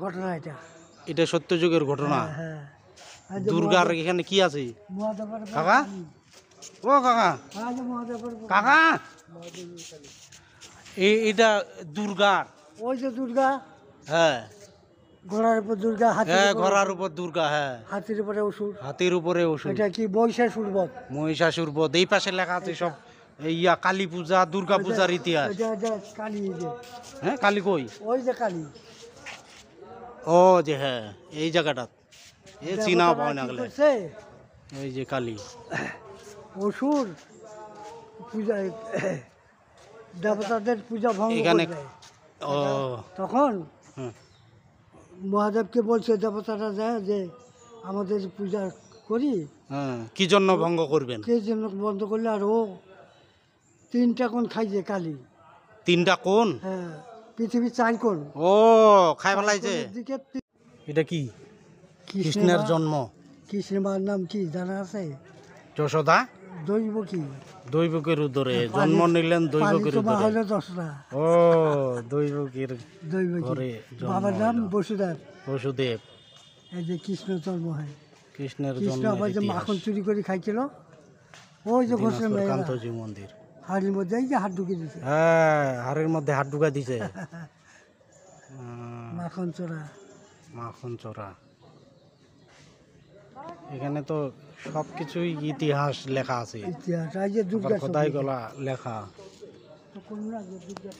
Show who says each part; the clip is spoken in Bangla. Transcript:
Speaker 1: ঘটনা এটা
Speaker 2: এটা সত্য যুগের ঘটনা।
Speaker 1: হ্যাঁ
Speaker 2: দুর্গার এখানে কি আছে কাকা? ও কাকা, কাকা এটা দুর্গার,
Speaker 1: ওই যে দুর্গা,
Speaker 2: হ্যাঁ
Speaker 1: ঘোড়ার উপর দুর্গা,
Speaker 2: হ্যাঁ ঘোড়ার উপর দুর্গা, হ্যাঁ
Speaker 1: হাতির উপরে অসুর,
Speaker 2: হাতির উপরে অসুর,
Speaker 1: এটা কি মহিষাসুর বধ।
Speaker 2: মহিষাসুর বধ। এই পাশে লেখা আছে সব ইয়া কালী পূজা, দুর্গা পূজার ইতিহাস।
Speaker 1: কালী,
Speaker 2: হ্যাঁ কালী কই?
Speaker 1: ওই যে কালী।
Speaker 2: ও যে হ্যাঁ এই জায়গাটা এ চিনা পাওয়া না গেলে। এই যে কালী
Speaker 1: অসুর পূজা, দেবতাদের পূজা ভঙ্গ
Speaker 2: এখানে।
Speaker 1: করে।
Speaker 2: ও
Speaker 1: তখন
Speaker 2: হুম,
Speaker 1: মহাদেবকে বলছে দেবতারা যায় যে আমাদের পূজা করি,
Speaker 2: হ্যাঁ কি জন্য ভঙ্গ করবেন?
Speaker 1: কে জন্য বন্ধ করলে, আর ও 3টা কোণ খাইছে কালী।
Speaker 2: 3টা কোণ?
Speaker 1: হ্যাঁ, পৃথিবীর 4 কোণ।
Speaker 2: ও খাই ফেলাইছে।
Speaker 1: দিকে
Speaker 2: এটা কি? কৃষ্ণের জন্ম।
Speaker 1: কৃষ্ণের মার নাম কি জানা আছে?
Speaker 2: যশোদা।
Speaker 1: দৈব কি?
Speaker 2: দৈবকের উদরে জন্ম নিলেন, দৈবকের
Speaker 1: মা
Speaker 2: উদরে।
Speaker 1: হলো 10টা।
Speaker 2: ও দৈবকের ঘরে জন্ম
Speaker 1: বাবার নাম
Speaker 2: হলো।
Speaker 1: বসুদেব।
Speaker 2: বসুদেব।
Speaker 1: এই যে কৃষ্ণ জন্ম হয়।
Speaker 2: কৃষ্ণের
Speaker 1: কৃষ্ণ
Speaker 2: জন্ম।
Speaker 1: আবার যে মাখন চুরি করে খাইছিল, ওই যে ঘোষের মেয়েরা
Speaker 2: কান্তজি মন্দির।
Speaker 1: হাড়ির মধ্যে এই যে হাত ঢুকে দিছে,
Speaker 2: হ্যাঁ হাড়ের মধ্যে হাত ঢুকা দিছে।
Speaker 1: মাখন চোরা।
Speaker 2: মাখন চোরা। এখানে তো সবকিছুই ইতিহাস লেখা আছে।
Speaker 1: ইতিহাস, এই যে দুর্গা
Speaker 2: খোদাই গলা লেখা।
Speaker 1: তো কোন রাজ্যে দুর্গা